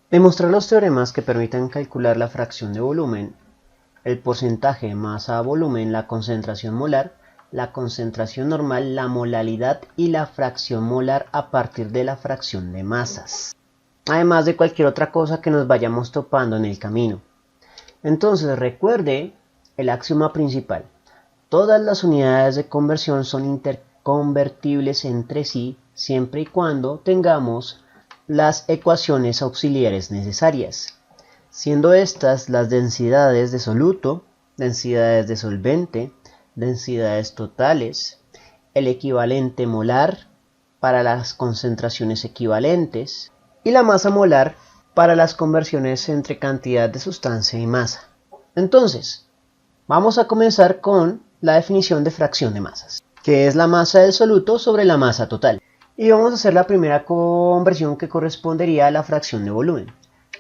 Demostrar los teoremas que permitan calcular la fracción de volumen, el porcentaje de masa a volumen, la concentración molar, la concentración normal, la molaridad y la fracción molar a partir de la fracción de masas. Además de cualquier otra cosa que nos vayamos topando en el camino. Entonces recuerde el axioma principal. Todas las unidades de conversión son interconvertibles entre sí siempre y cuando tengamos las ecuaciones auxiliares necesarias, siendo estas las densidades de soluto, densidades de solvente, densidades totales, el equivalente molar para las concentraciones equivalentes y la masa molar para las conversiones entre cantidad de sustancia y masa. Entonces, vamos a comenzar con la definición de fracción de masas, que es la masa del soluto sobre la masa total. Y vamos a hacer la primera conversión que correspondería a la fracción de volumen.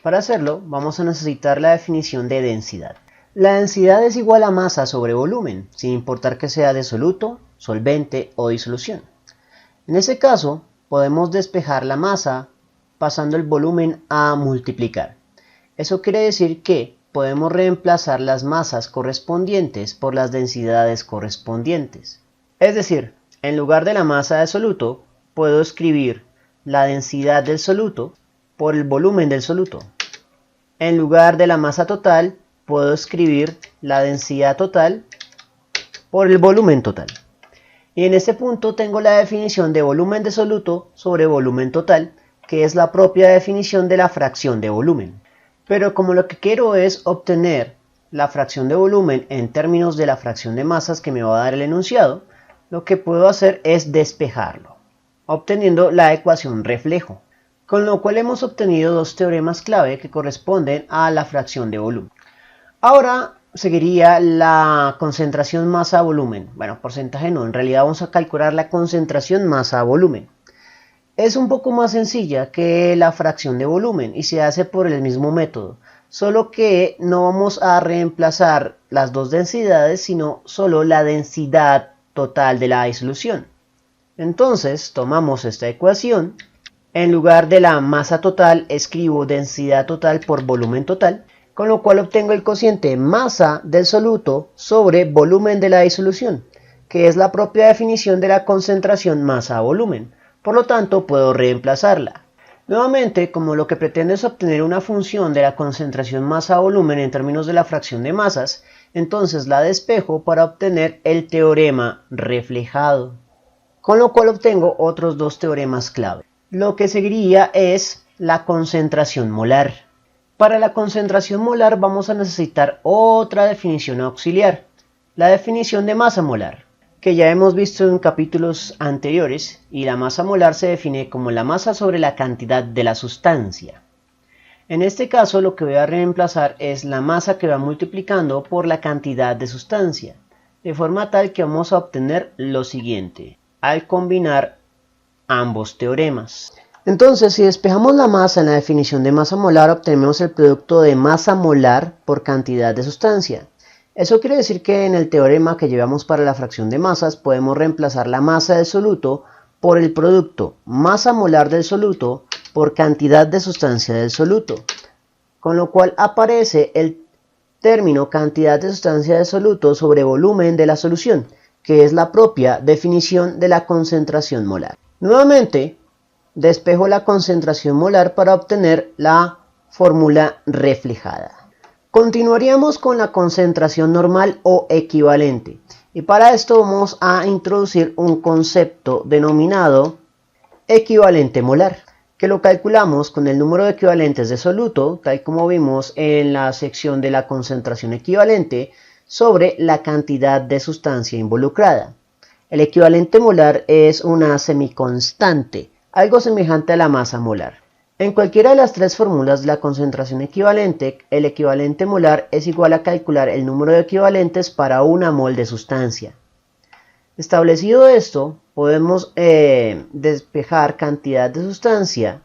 Para hacerlo, vamos a necesitar la definición de densidad. La densidad es igual a masa sobre volumen, sin importar que sea de soluto, solvente o disolución. En este caso, podemos despejar la masa pasando el volumen a multiplicar. Eso quiere decir que podemos reemplazar las masas correspondientes por las densidades correspondientes. Es decir, en lugar de la masa de soluto, puedo escribir la densidad del soluto por el volumen del soluto. En lugar de la masa total, puedo escribir la densidad total por el volumen total. Y en este punto tengo la definición de volumen de soluto sobre volumen total, que es la propia definición de la fracción de volumen. Pero como lo que quiero es obtener la fracción de volumen en términos de la fracción de masas que me va a dar el enunciado, lo que puedo hacer es despejarlo, obteniendo la ecuación reflejo, con lo cual hemos obtenido dos teoremas clave que corresponden a la fracción de volumen. Ahora seguiría la concentración masa-volumen. Bueno, porcentaje no, en realidad vamos a calcular la concentración masa-volumen. Es un poco más sencilla que la fracción de volumen y se hace por el mismo método, solo que no vamos a reemplazar las dos densidades, sino solo la densidad total de la disolución. Entonces tomamos esta ecuación, en lugar de la masa total escribo densidad total por volumen total, con lo cual obtengo el cociente masa del soluto sobre volumen de la disolución, que es la propia definición de la concentración masa-volumen. Por lo tanto, puedo reemplazarla. Nuevamente, como lo que pretende es obtener una función de la concentración masa-volumen en términos de la fracción de masas, entonces la despejo para obtener el teorema reflejado, con lo cual obtengo otros dos teoremas clave. Lo que seguiría es la concentración molar. Para la concentración molar vamos a necesitar otra definición auxiliar, la definición de masa molar, que ya hemos visto en capítulos anteriores, y la masa molar se define como la masa sobre la cantidad de la sustancia. En este caso lo que voy a reemplazar es la masa que va multiplicando por la cantidad de sustancia, de forma tal que vamos a obtener lo siguiente, al combinar ambos teoremas. Entonces, si despejamos la masa en la definición de masa molar, obtenemos el producto de masa molar por cantidad de sustancia. Eso quiere decir que en el teorema que llevamos para la fracción de masas podemos reemplazar la masa del soluto por el producto masa molar del soluto por cantidad de sustancia del soluto, con lo cual aparece el término cantidad de sustancia del soluto sobre volumen de la solución, que es la propia definición de la concentración molar. Nuevamente, despejo la concentración molar para obtener la fórmula reflejada. Continuaríamos con la concentración normal o equivalente, y para esto vamos a introducir un concepto denominado equivalente molar, que lo calculamos con el número de equivalentes de soluto, tal como vimos en la sección de la concentración equivalente, sobre la cantidad de sustancia involucrada. El equivalente molar es una semiconstante, algo semejante a la masa molar. En cualquiera de las tres fórmulas de la concentración equivalente, el equivalente molar es igual a calcular el número de equivalentes para una mol de sustancia. Establecido esto, podemos despejar cantidad de sustancia,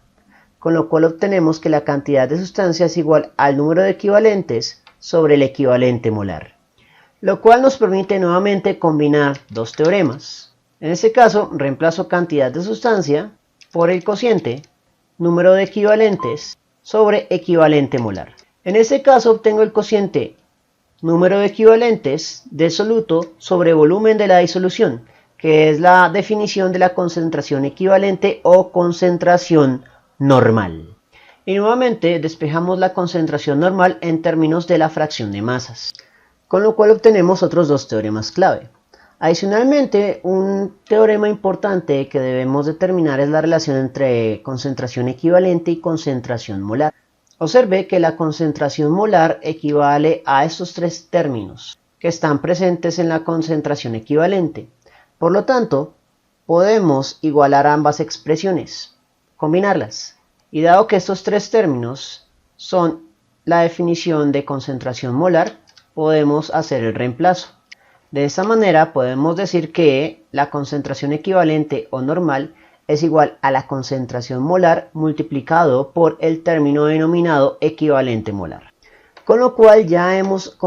con lo cual obtenemos que la cantidad de sustancia es igual al número de equivalentes sobre el equivalente molar, lo cual nos permite nuevamente combinar dos teoremas. En este caso, reemplazo cantidad de sustancia por el cociente número de equivalentes sobre equivalente molar. En este caso obtengo el cociente número de equivalentes del soluto sobre volumen de la disolución, que es la definición de la concentración equivalente o concentración normal. Y nuevamente despejamos la concentración normal en términos de la fracción de masas, con lo cual obtenemos otros dos teoremas clave. Adicionalmente, un teorema importante que debemos determinar es la relación entre concentración equivalente y concentración molar. Observe que la concentración molar equivale a estos tres términos que están presentes en la concentración equivalente. Por lo tanto, podemos igualar ambas expresiones, combinarlas. Y dado que estos tres términos son la definición de concentración molar, podemos hacer el reemplazo. De esta manera podemos decir que la concentración equivalente o normal es igual a la concentración molar multiplicado por el término denominado equivalente molar. Con lo cual ya hemos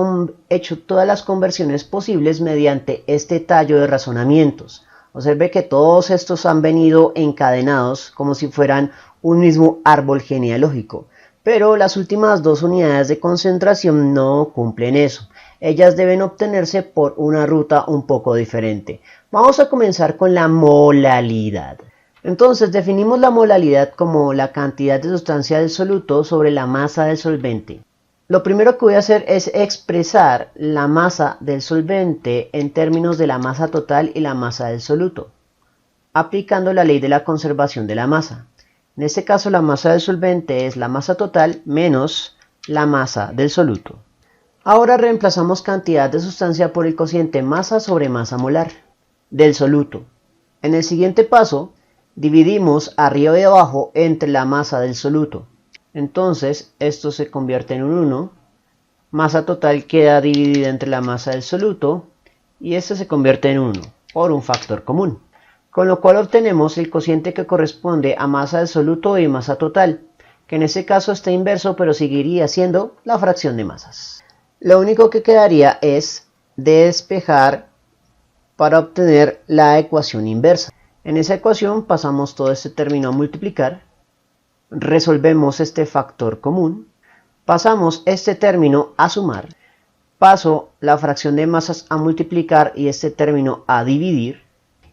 hecho todas las conversiones posibles mediante este tallo de razonamientos. Observe que todos estos han venido encadenados como si fueran un mismo árbol genealógico, pero las últimas dos unidades de concentración no cumplen eso. Ellas deben obtenerse por una ruta un poco diferente. Vamos a comenzar con la molalidad. Entonces definimos la molalidad como la cantidad de sustancia del soluto sobre la masa del solvente. Lo primero que voy a hacer es expresar la masa del solvente en términos de la masa total y la masa del soluto, aplicando la ley de la conservación de la masa. En este caso la masa del solvente es la masa total menos la masa del soluto. Ahora reemplazamos cantidad de sustancia por el cociente masa sobre masa molar del soluto. En el siguiente paso, dividimos arriba y abajo entre la masa del soluto. Entonces, esto se convierte en un 1. Masa total queda dividida entre la masa del soluto y esto se convierte en 1 por un factor común. Con lo cual obtenemos el cociente que corresponde a masa del soluto y masa total, que en este caso está inverso pero seguiría siendo la fracción de masas. Lo único que quedaría es despejar para obtener la ecuación inversa. En esa ecuación pasamos todo este término a multiplicar, resolvemos este factor común, pasamos este término a sumar, paso la fracción de masas a multiplicar y este término a dividir,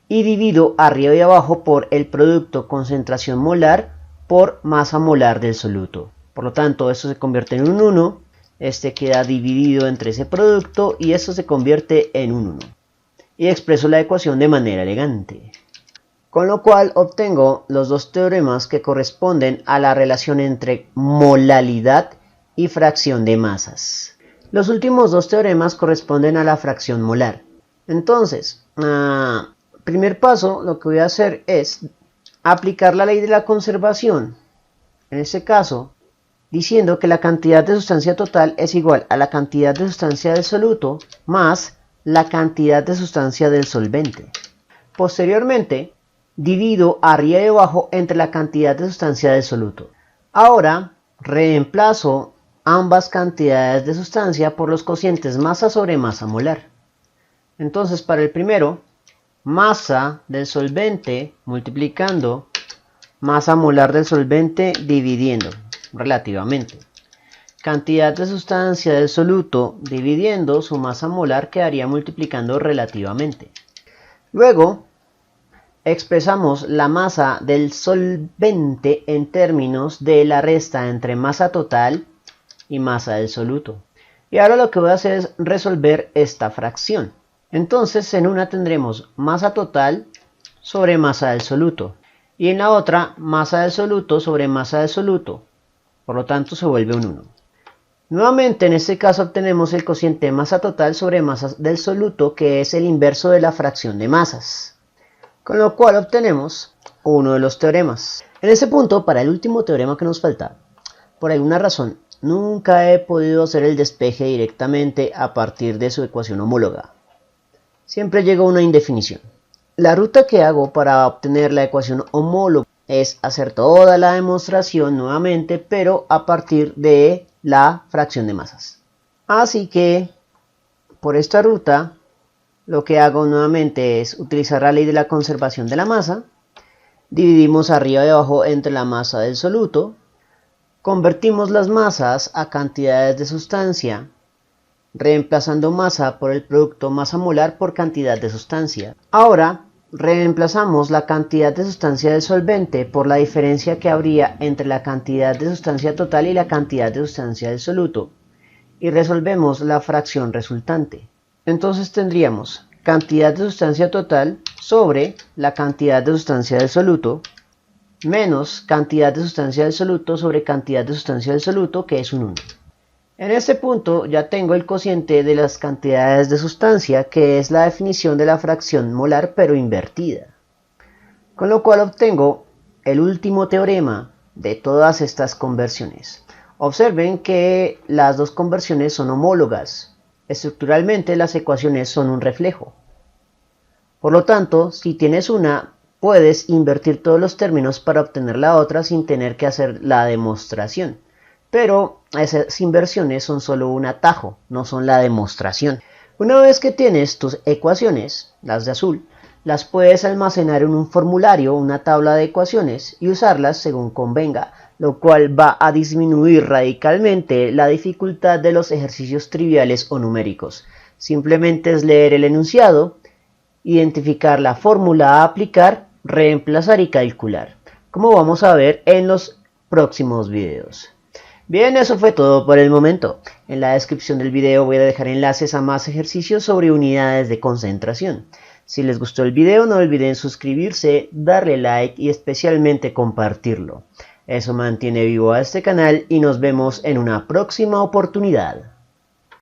y divido arriba y abajo por el producto concentración molar por masa molar del soluto. Por lo tanto, esto se convierte en un 1. Este queda dividido entre ese producto y esto se convierte en un 1. Y expreso la ecuación de manera elegante. Con lo cual obtengo los dos teoremas que corresponden a la relación entre molalidad y fracción de masas. Los últimos dos teoremas corresponden a la fracción molar. Entonces, primer paso, lo que voy a hacer es aplicar la ley de la conservación. En este caso, diciendo que la cantidad de sustancia total es igual a la cantidad de sustancia del soluto más la cantidad de sustancia del solvente. Posteriormente, divido arriba y abajo entre la cantidad de sustancia del soluto. Ahora, reemplazo ambas cantidades de sustancia por los cocientes masa sobre masa molar. Entonces, para el primero, masa del solvente multiplicando masa molar del solvente dividiendo relativamente. Cantidad de sustancia del soluto dividiendo su masa molar quedaría multiplicando relativamente. Luego expresamos la masa del solvente en términos de la resta entre masa total y masa del soluto. Y ahora lo que voy a hacer es resolver esta fracción. Entonces en una tendremos masa total sobre masa del soluto y en la otra masa del soluto sobre masa del soluto. Por lo tanto se vuelve un 1. Nuevamente en este caso obtenemos el cociente masa total sobre masa del soluto, que es el inverso de la fracción de masas. Con lo cual obtenemos uno de los teoremas. En este punto, para el último teorema que nos falta, por alguna razón nunca he podido hacer el despeje directamente a partir de su ecuación homóloga. Siempre llego a una indefinición. La ruta que hago para obtener la ecuación homóloga es hacer toda la demostración nuevamente, pero a partir de la fracción de masas. Así que por esta ruta lo que hago nuevamente es utilizar la ley de la conservación de la masa. Dividimos arriba y abajo entre la masa del soluto. Convertimos las masas a cantidades de sustancia, reemplazando masa por el producto masa molar por cantidad de sustancia. Ahora, reemplazamos la cantidad de sustancia del solvente por la diferencia que habría entre la cantidad de sustancia total y la cantidad de sustancia del soluto, y resolvemos la fracción resultante. Entonces tendríamos cantidad de sustancia total sobre la cantidad de sustancia del soluto, menos cantidad de sustancia del soluto sobre cantidad de sustancia del soluto, que es un 1. En este punto ya tengo el cociente de las cantidades de sustancia, que es la definición de la fracción molar pero invertida. Con lo cual obtengo el último teorema de todas estas conversiones. Observen que las dos conversiones son homólogas. Estructuralmente las ecuaciones son un reflejo. Por lo tanto, si tienes una, puedes invertir todos los términos para obtener la otra sin tener que hacer la demostración. Pero esas inversiones son solo un atajo, no son la demostración. Una vez que tienes tus ecuaciones, las de azul, las puedes almacenar en un formulario, una tabla de ecuaciones, y usarlas según convenga, lo cual va a disminuir radicalmente la dificultad de los ejercicios triviales o numéricos. Simplemente es leer el enunciado, identificar la fórmula a aplicar, reemplazar y calcular, como vamos a ver en los próximos videos. Bien, eso fue todo por el momento. En la descripción del video voy a dejar enlaces a más ejercicios sobre unidades de concentración. Si les gustó el video, no olviden suscribirse, darle like y especialmente compartirlo. Eso mantiene vivo a este canal y nos vemos en una próxima oportunidad.